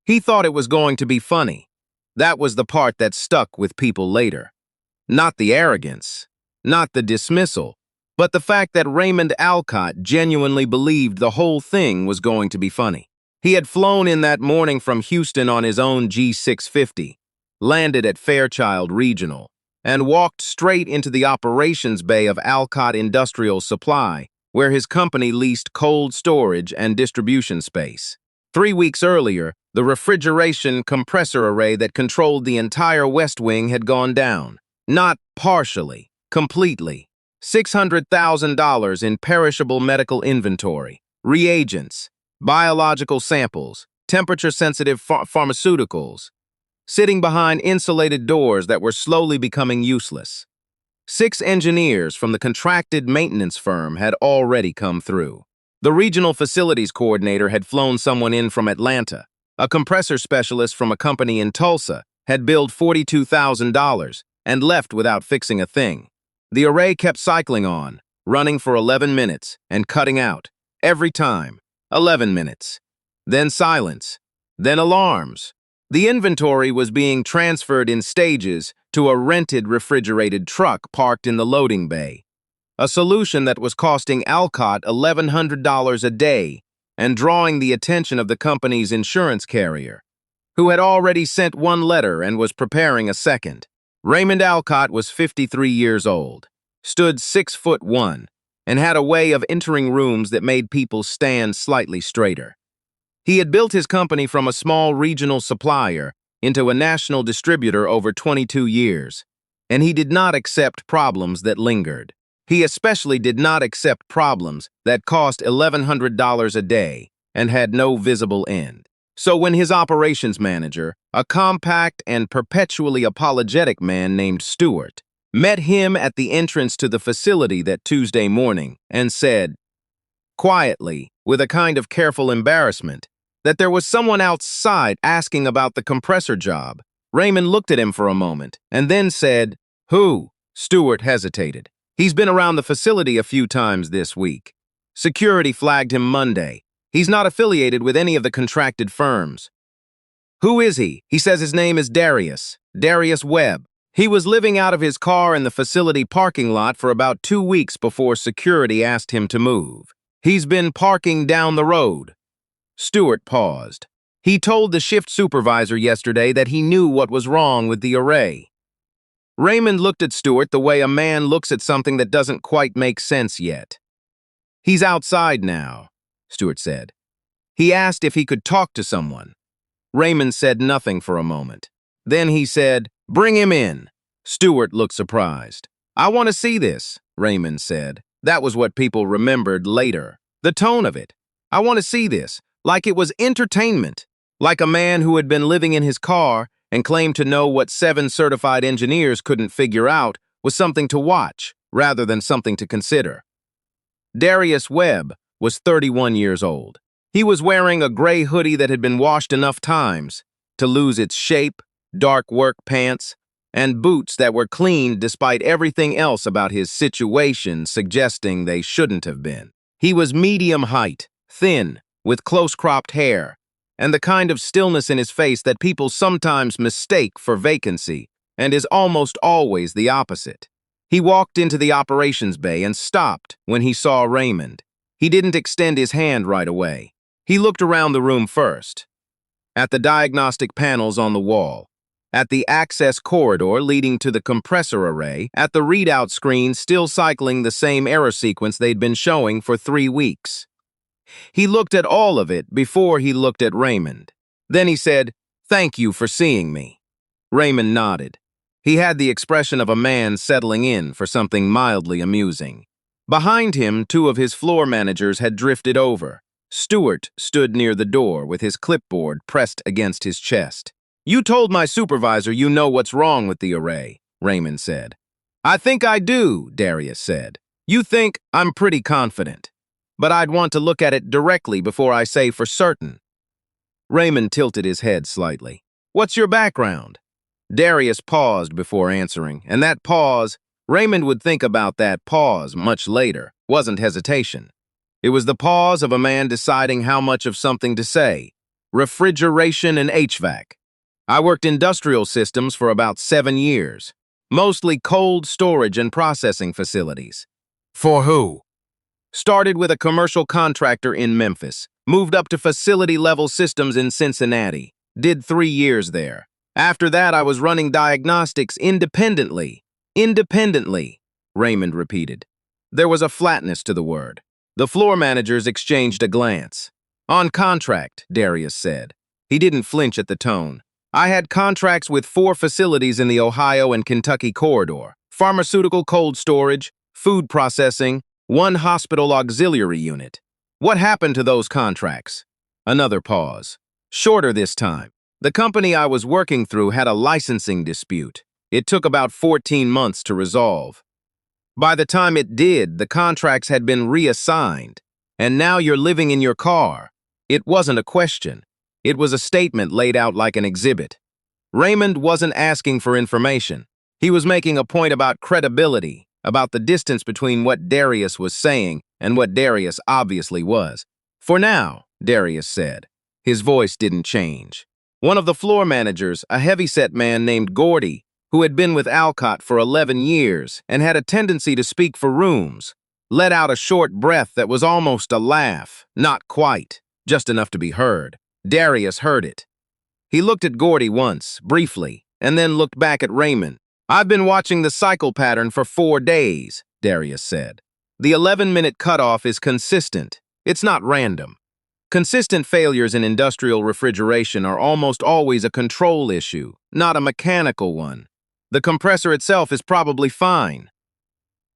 He thought it was going to be funny. That was the part that stuck with people later. Not the arrogance, not the dismissal, but the fact that Raymond Alcott genuinely believed the whole thing was going to be funny. He had flown in that morning from Houston on his own G650, landed at Fairchild Regional, and walked straight into the operations bay of Alcott Industrial Supply, where his company leased cold storage and distribution space. 3 weeks earlier, the refrigeration compressor array that controlled the entire West Wing had gone down. Not partially, completely. $600,000 in perishable medical inventory, reagents, biological samples, temperature-sensitive pharmaceuticals, sitting behind insulated doors that were slowly becoming useless. 6 engineers from the contracted maintenance firm had already come through. The regional facilities coordinator had flown someone in from Atlanta. A compressor specialist from a company in Tulsa had billed $42,000 and left without fixing a thing. The array kept cycling on, running for 11 minutes and cutting out. Every time. 11 minutes. Then silence. Then alarms. The inventory was being transferred in stages to a rented refrigerated truck parked in the loading bay. A solution that was costing Alcott $1,100 a day and drawing the attention of the company's insurance carrier, who had already sent one letter and was preparing a second. Raymond Alcott was 53 years old, stood 6'1", and had a way of entering rooms that made people stand slightly straighter. He had built his company from a small regional supplier into a national distributor over 22 years, and he did not accept problems that lingered. He especially did not accept problems that cost $1,100 a day and had no visible end. So when his operations manager, a compact and perpetually apologetic man named Stewart, met him at the entrance to the facility that Tuesday morning and said, quietly, with a kind of careful embarrassment, that there was someone outside asking about the compressor job, Raymond looked at him for a moment and then said, "Who?" Stewart hesitated. "He's been around the facility a few times this week. Security flagged him Monday. He's not affiliated with any of the contracted firms." "Who is he?" "He says his name is Darius Webb. He was living out of his car in the facility parking lot for about 2 weeks before security asked him to move. He's been parking down the road." Stewart paused. He told the shift supervisor yesterday that he knew what was wrong with the array. Raymond looked at Stewart the way a man looks at something that doesn't quite make sense yet. "He's outside now," Stewart said. He asked if he could talk to someone. Raymond said nothing for a moment. Then he said, "Bring him in." Stewart looked surprised. "I want to see this," Raymond said. That was what people remembered later. The tone of it. "I want to see this," like it was entertainment, like a man who had been living in his car and claimed to know what 7 certified engineers couldn't figure out was something to watch rather than something to consider. Darius Webb was 31 years old. He was wearing a gray hoodie that had been washed enough times to lose its shape, dark work pants, and boots that were clean despite everything else about his situation suggesting they shouldn't have been. He was medium height, thin, with close-cropped hair, and the kind of stillness in his face that people sometimes mistake for vacancy and is almost always the opposite. He walked into the operations bay and stopped when he saw Raymond. He didn't extend his hand right away. He looked around the room first, at the diagnostic panels on the wall, at the access corridor leading to the compressor array, at the readout screen still cycling the same error sequence they'd been showing for 3 weeks. He looked at all of it before he looked at Raymond. Then he said, "Thank you for seeing me." Raymond nodded. He had the expression of a man settling in for something mildly amusing. Behind him, 2 of his floor managers had drifted over. Stewart stood near the door with his clipboard pressed against his chest. "You told my supervisor you know what's wrong with the array," Raymond said. "I think I do," Darius said. "You think I'm pretty confident. But I'd want to look at it directly before I say for certain." Raymond tilted his head slightly. "What's your background?" Darius paused before answering, and that pause, Raymond would think about that pause much later, wasn't hesitation. It was the pause of a man deciding how much of something to say. refrigeration and HVAC. I worked industrial systems for about 7 years, mostly cold storage and processing facilities. For who? Started with a commercial contractor in Memphis, moved up to facility-level systems in Cincinnati, did 3 years there. After that, I was running diagnostics independently. Independently, Raymond repeated. There was a flatness to the word. The floor managers exchanged a glance. On contract, Darius said. He didn't flinch at the tone. I had contracts with 4 facilities in the Ohio and Kentucky corridor: pharmaceutical cold storage, food processing, 1 hospital auxiliary unit. What happened to those contracts? Another pause. Shorter this time. The company I was working through had a licensing dispute. It took about 14 months to resolve. By the time it did, the contracts had been reassigned. And now you're living in your car. It wasn't a question. It was a statement laid out like an exhibit. Raymond wasn't asking for information. He was making a point about credibility, about the distance between what Darius was saying and what Darius obviously was. For now, Darius said. His voice didn't change. One of the floor managers, a heavyset man named Gordy, who had been with Alcott for 11 years and had a tendency to speak for rooms, let out a short breath that was almost a laugh, not quite, just enough to be heard. Darius heard it. He looked at Gordy once, briefly, and then looked back at Raymond. I've been watching the cycle pattern for 4 days, Darius said. The 11-minute cutoff is consistent. It's not random. Consistent failures in industrial refrigeration are almost always a control issue, not a mechanical one. The compressor itself is probably fine.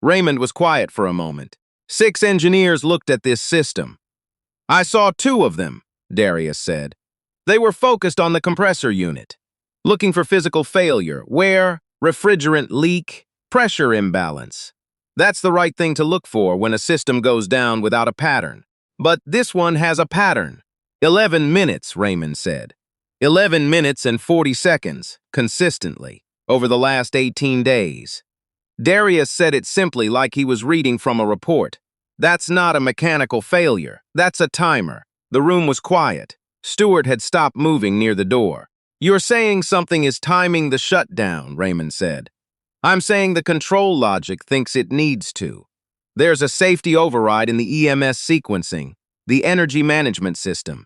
Raymond was quiet for a moment. 6 engineers looked at this system. I saw 2 of them, Darius said. They were focused on the compressor unit, looking for physical failure, wear, refrigerant leak, pressure imbalance. That's the right thing to look for when a system goes down without a pattern. But this one has a pattern. 11 minutes, Raymond said. 11 minutes and 40 seconds, consistently, over the last 18 days. Darius said it simply like he was reading from a report. That's not a mechanical failure. That's a timer. The room was quiet. Stewart had stopped moving near the door. You're saying something is timing the shutdown, Raymond said. I'm saying the control logic thinks it needs to. There's a safety override in the EMS sequencing, the energy management system.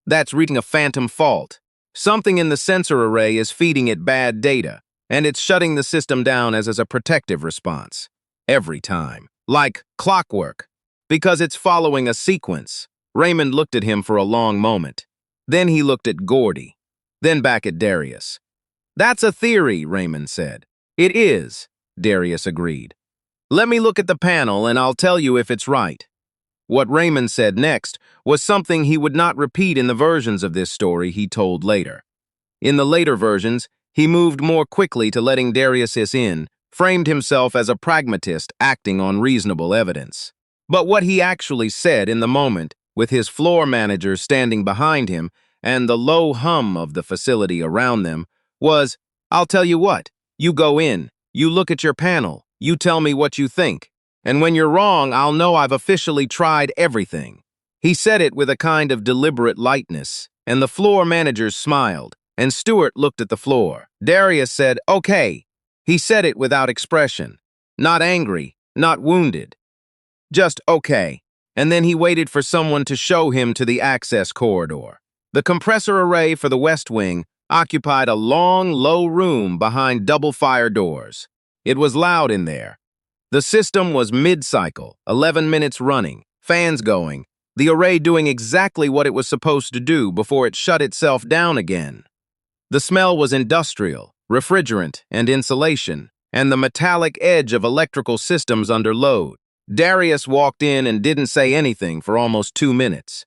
That's reading a phantom fault. Something in the sensor array is feeding it bad data, and it's shutting the system down as a protective response. Every time. Like clockwork. Because it's following a sequence. Raymond looked at him for a long moment. Then he looked at Gordy. Then back at Darius. That's a theory, Raymond said. It is, Darius agreed. Let me look at the panel and I'll tell you if it's right. What Raymond said next was something he would not repeat in the versions of this story he told later. In the later versions, he moved more quickly to letting Darius in, framed himself as a pragmatist acting on reasonable evidence. But what he actually said in the moment, with his floor managers standing behind him and the low hum of the facility around them, was, I'll tell you what, you go in, you look at your panel, you tell me what you think, and when you're wrong, I'll know I've officially tried everything. He said it with a kind of deliberate lightness, and the floor managers smiled, and Stewart looked at the floor. Darius said, okay. He said it without expression, not angry, not wounded. Just okay. And then he waited for someone to show him to the access corridor. The compressor array for the West Wing occupied a long, low room behind double fire doors. It was loud in there. The system was mid-cycle, 11 minutes running, fans going, the array doing exactly what it was supposed to do before it shut itself down again. The smell was industrial, refrigerant, and insulation, and the metallic edge of electrical systems under load. Darius walked in and didn't say anything for almost 2 minutes.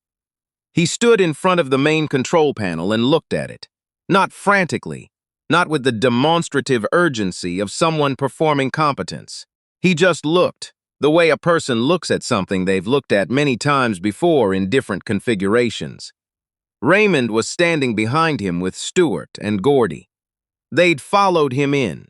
He stood in front of the main control panel and looked at it. Not frantically, not with the demonstrative urgency of someone performing competence. He just looked, the way a person looks at something they've looked at many times before in different configurations. Raymond was standing behind him with Stewart and Gordy. They'd followed him in.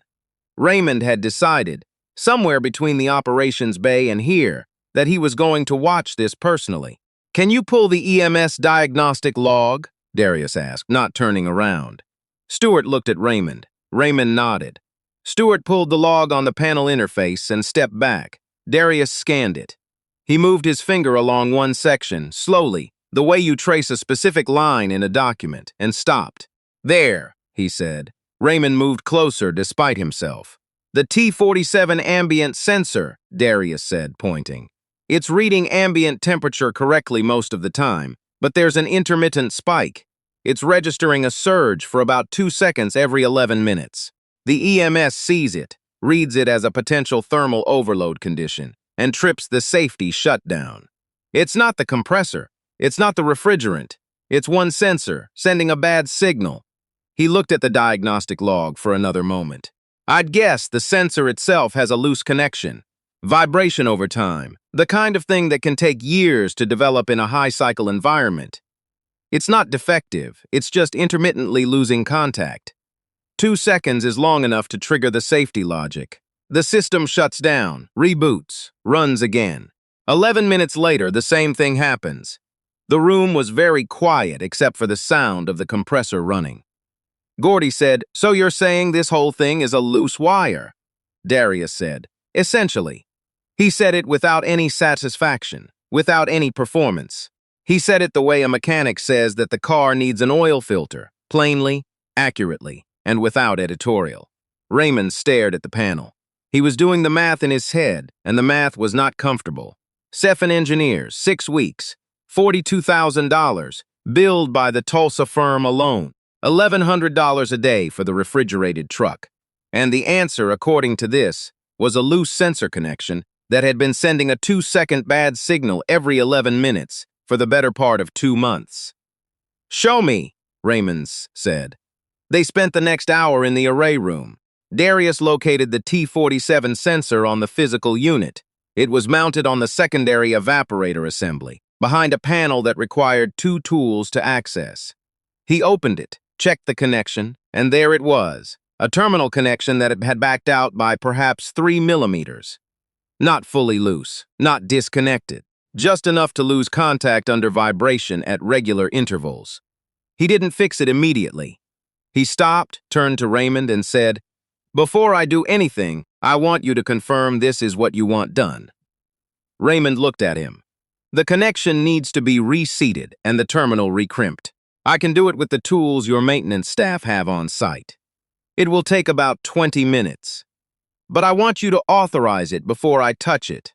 Raymond had decided, somewhere between the operations bay and here, that he was going to watch this personally. Can you pull the EMS diagnostic log? Darius asked, not turning around. Stewart looked at Raymond. Raymond nodded. Stewart pulled the log on the panel interface and stepped back. Darius scanned it. He moved his finger along one section, slowly, the way you trace a specific line in a document, and stopped. There, he said. Raymond moved closer despite himself. The T47 ambient sensor, Darius said, pointing. It's reading ambient temperature correctly most of the time, but there's an intermittent spike. It's registering a surge for about 2 seconds every 11 minutes. The EMS sees it, reads it as a potential thermal overload condition, and trips the safety shutdown. It's not the compressor. It's not the refrigerant. It's one sensor, sending a bad signal. He looked at the diagnostic log for another moment. I'd guess the sensor itself has a loose connection. Vibration over time, the kind of thing that can take years to develop in a high-cycle environment. It's not defective, it's just intermittently losing contact. 2 seconds is long enough to trigger the safety logic. The system shuts down, reboots, runs again. 11 minutes later, the same thing happens. The room was very quiet except for the sound of the compressor running. Gordy said, "So you're saying this whole thing is a loose wire?" Darius said, "Essentially." He said it without any satisfaction, without any performance. He said it the way a mechanic says that the car needs an oil filter, plainly, accurately, and without editorial. Raymond stared at the panel. He was doing the math in his head, and the math was not comfortable. Cephan engineers, 6 weeks, $42,000, billed by the Tulsa firm alone. $1,100 a day for the refrigerated truck. And the answer, according to this, was a loose sensor connection that had been sending a 2-second bad signal every 11 minutes for the better part of 2 months. "Show me," Raymond said. They spent the next hour in the array room. Darius located the T47 sensor on the physical unit. It was mounted on the secondary evaporator assembly, behind a panel that required 2 tools to access. He opened it, checked the connection, and there it was, a terminal connection that had backed out by perhaps 3 millimeters. Not fully loose, not disconnected, just enough to lose contact under vibration at regular intervals. He didn't fix it immediately. He stopped, turned to Raymond, and said, "Before I do anything, I want you to confirm this is what you want done." Raymond looked at him. "The connection needs to be reseated and the terminal recrimped. I can do it with the tools your maintenance staff have on site. It will take about 20 minutes. But I want you to authorize it before I touch it."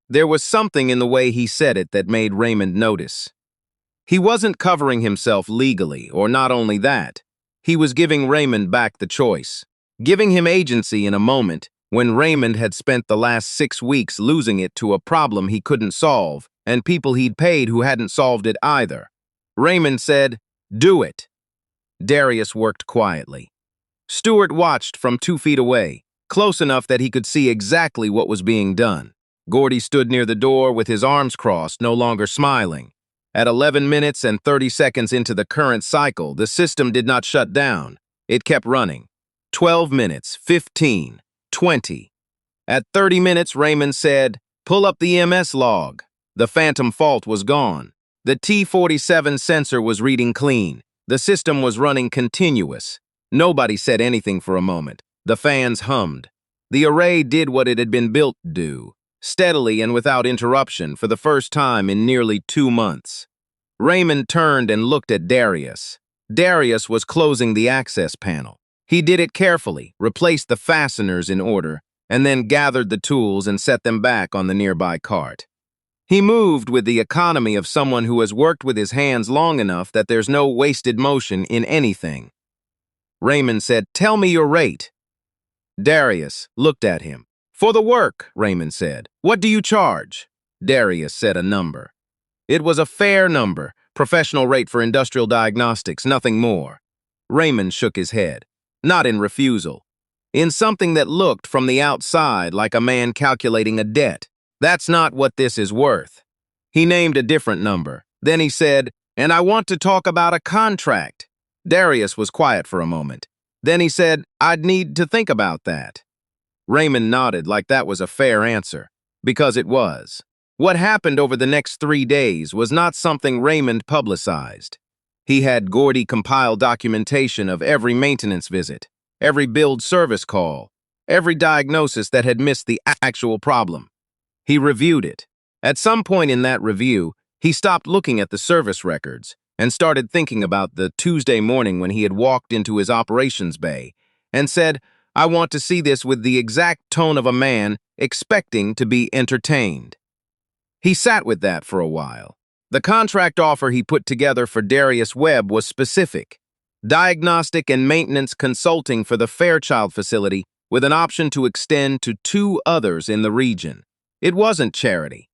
There was something in the way he said it that made Raymond notice. He wasn't covering himself legally, or not only that, he was giving Raymond back the choice, giving him agency in a moment when Raymond had spent the last 6 weeks losing it to a problem he couldn't solve and people he'd paid who hadn't solved it either. Raymond said, "Do it." Darius worked quietly. Stewart watched from 2 feet away, close enough that he could see exactly what was being done. Gordy stood near the door with his arms crossed, no longer smiling. At 11 minutes and 30 seconds into the current cycle, the system did not shut down. It kept running. 12 minutes, 15, 20. At 30 minutes, Raymond said, "Pull up the EMS log." The phantom fault was gone. The T47 sensor was reading clean. The system was running continuous. Nobody said anything for a moment. The fans hummed. The array did what it had been built to do, steadily and without interruption for the first time in nearly 2 months. Raymond turned and looked at Darius. Darius was closing the access panel. He did it carefully, replaced the fasteners in order, and then gathered the tools and set them back on the nearby cart. He moved with the economy of someone who has worked with his hands long enough that there's no wasted motion in anything. Raymond said, "Tell me your rate." Darius looked at him. "For the work," Raymond said. "What do you charge?" Darius said a number. It was a fair number, professional rate for industrial diagnostics, nothing more. Raymond shook his head, not in refusal, in something that looked from the outside like a man calculating a debt. "That's not what this is worth." He named a different number. Then he said, "And I want to talk about a contract." Darius was quiet for a moment. Then he said, "I'd need to think about that." Raymond nodded like that was a fair answer, because it was. What happened over the next 3 days was not something Raymond publicized. He had Gordy compile documentation of every maintenance visit, every billed service call, every diagnosis that had missed the actual problem. He reviewed it. At some point in that review, he stopped looking at the service records and started thinking about the Tuesday morning when he had walked into his operations bay and said, "I want to see this with the exact tone of a man expecting to be entertained." He sat with that for a while. The contract offer he put together for Darius Webb was specific: diagnostic and maintenance consulting for the Fairchild facility with an option to extend to 2 others in the region. It wasn't charity.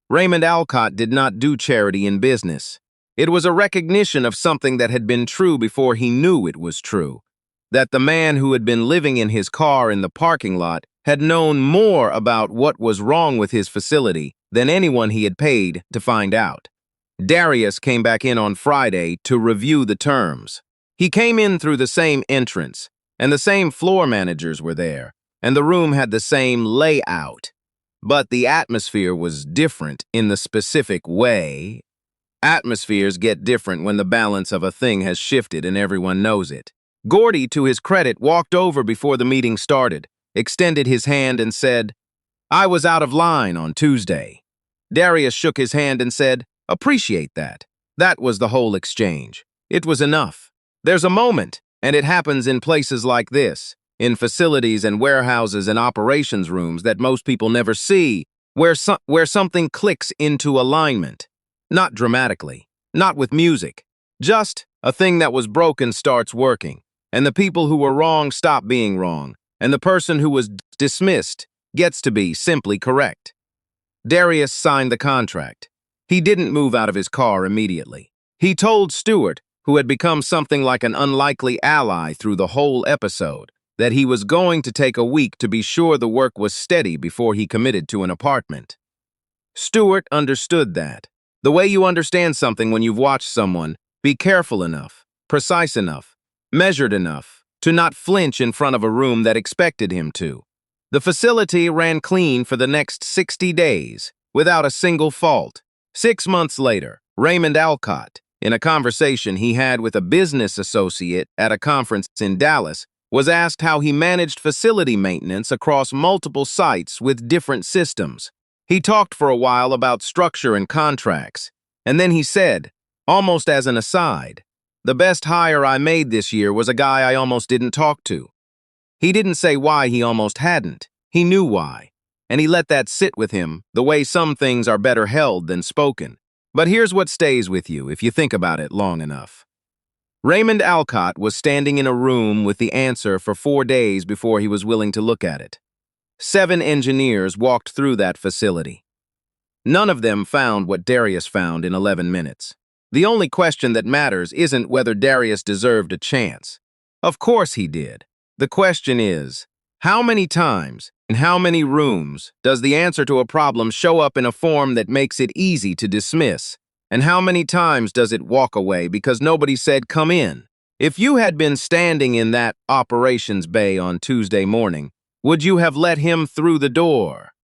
Raymond Alcott did not do charity in business. It was a recognition of something that had been true before he knew it was true: that the man who had been living in his car in the parking lot had known more about what was wrong with his facility than anyone he had paid to find out. Darius came back in on Friday to review the terms. He came in through the same entrance, and the same floor managers were there, and the room had the same layout. But the atmosphere was different in the specific way. Atmospheres get different when the balance of a thing has shifted and everyone knows it. Gordy, to his credit, walked over before the meeting started, extended his hand and said, "I was out of line on Tuesday." Darius shook his hand and said, "Appreciate that." That was the whole exchange. It was enough. There's a moment, and it happens in places like this, in facilities and warehouses and operations rooms that most people never see, where something clicks into alignment. Not dramatically, not with music. Just a thing that was broken starts working, and the people who were wrong stop being wrong, and the person who was dismissed gets to be simply correct. Darius signed the contract. He didn't move out of his car immediately. He told Stewart, who had become something like an unlikely ally through the whole episode, that he was going to take a week to be sure the work was steady before he committed to an apartment. Stewart understood that. The way you understand something when you've watched someone, be careful enough, precise enough, measured enough, to not flinch in front of a room that expected him to. The facility ran clean for the next 60 days, without a single fault. 6 months later, Raymond Alcott, in a conversation he had with a business associate at a conference in Dallas, was asked how he managed facility maintenance across multiple sites with different systems. He talked for a while about structure and contracts, and then he said, almost as an aside, "The best hire I made this year was a guy I almost didn't talk to." He didn't say why he almost hadn't. He knew why, and he let that sit with him the way some things are better held than spoken. But here's what stays with you if you think about it long enough. Raymond Alcott was standing in a room with the answer for 4 days before he was willing to look at it. 7 engineers walked through that facility. None of them found what Darius found in 11 minutes. The only question that matters isn't whether Darius deserved a chance. Of course he did. The question is, how many times, in how many rooms, does the answer to a problem show up in a form that makes it easy to dismiss? And how many times does it walk away because nobody said, "Come in"? If you had been standing in that operations bay on Tuesday morning, would you have let him through the door?